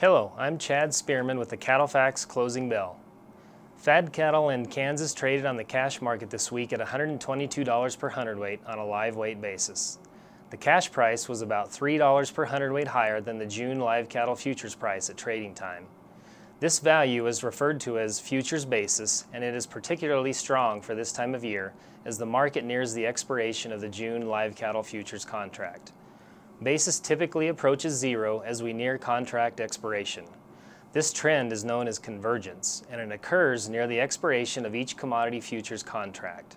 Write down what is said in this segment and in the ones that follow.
Hello, I'm Chad Spearman with the CattleFax closing bell. Fed cattle in Kansas traded on the cash market this week at $122 per hundredweight on a live weight basis. The cash price was about $3 per hundredweight higher than the June live cattle futures price at trading time. This value is referred to as futures basis, and it is particularly strong for this time of year as the market nears the expiration of the June live cattle futures contract. Basis typically approaches zero as we near contract expiration. This trend is known as convergence, and it occurs near the expiration of each commodity futures contract.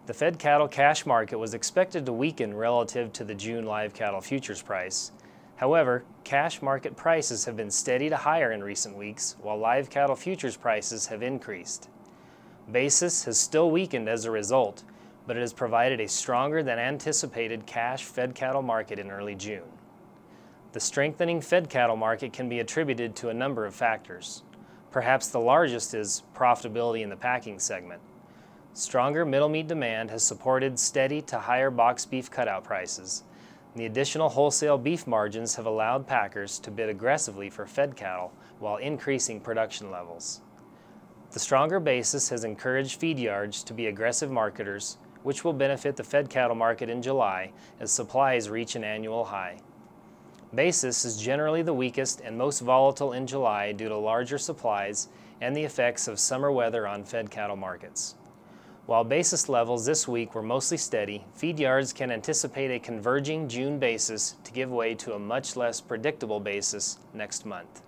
The fed cattle cash market was expected to weaken relative to the June live cattle futures price. However, cash market prices have been steady to higher in recent weeks, while live cattle futures prices have increased. Basis has still weakened as a result, but it has provided a stronger than anticipated cash fed cattle market in early June. The strengthening fed cattle market can be attributed to a number of factors. Perhaps the largest is profitability in the packing segment. Stronger middle meat demand has supported steady to higher box beef cutout prices. The additional wholesale beef margins have allowed packers to bid aggressively for fed cattle while increasing production levels. The stronger basis has encouraged feed yards to be aggressive marketers, which will benefit the fed cattle market in July as supplies reach an annual high. Basis is generally the weakest and most volatile in July due to larger supplies and the effects of summer weather on fed cattle markets. While basis levels this week were mostly steady, feed yards can anticipate a converging June basis to give way to a much less predictable basis next month.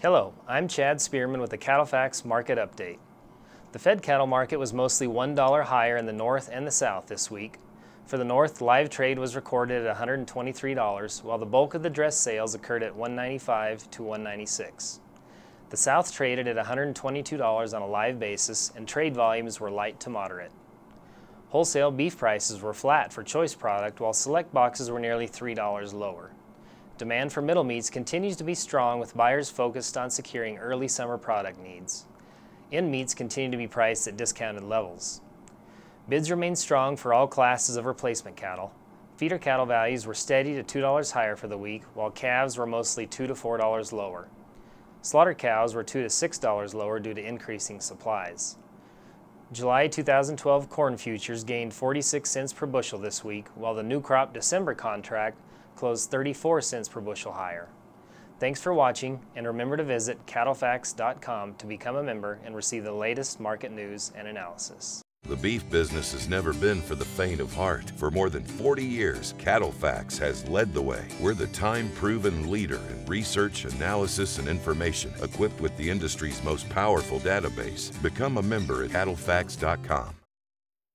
Hello, I'm Chad Spearman with the CattleFax Market Update. The fed cattle market was mostly $1 higher in the north and the south this week. For the north, live trade was recorded at $123, while the bulk of the dress sales occurred at $195 to $196. The south traded at $122 on a live basis, and trade volumes were light to moderate. Wholesale beef prices were flat for choice product, while select boxes were nearly $3 lower. Demand for middle meats continues to be strong, with buyers focused on securing early summer product needs. End meats continue to be priced at discounted levels. Bids remain strong for all classes of replacement cattle. Feeder cattle values were steady to $2 higher for the week, while calves were mostly $2 to $4 lower. Slaughter cows were $2 to $6 lower due to increasing supplies. July 2012 corn futures gained 46 cents per bushel this week, while the new crop December contract closed 34 cents per bushel higher. Thanks for watching, and remember to visit CattleFax.com to become a member and receive the latest market news and analysis. The beef business has never been for the faint of heart. For more than 40 years, CattleFax has led the way. We're the time-proven leader in research, analysis, and information, equipped with the industry's most powerful database. Become a member at CattleFax.com.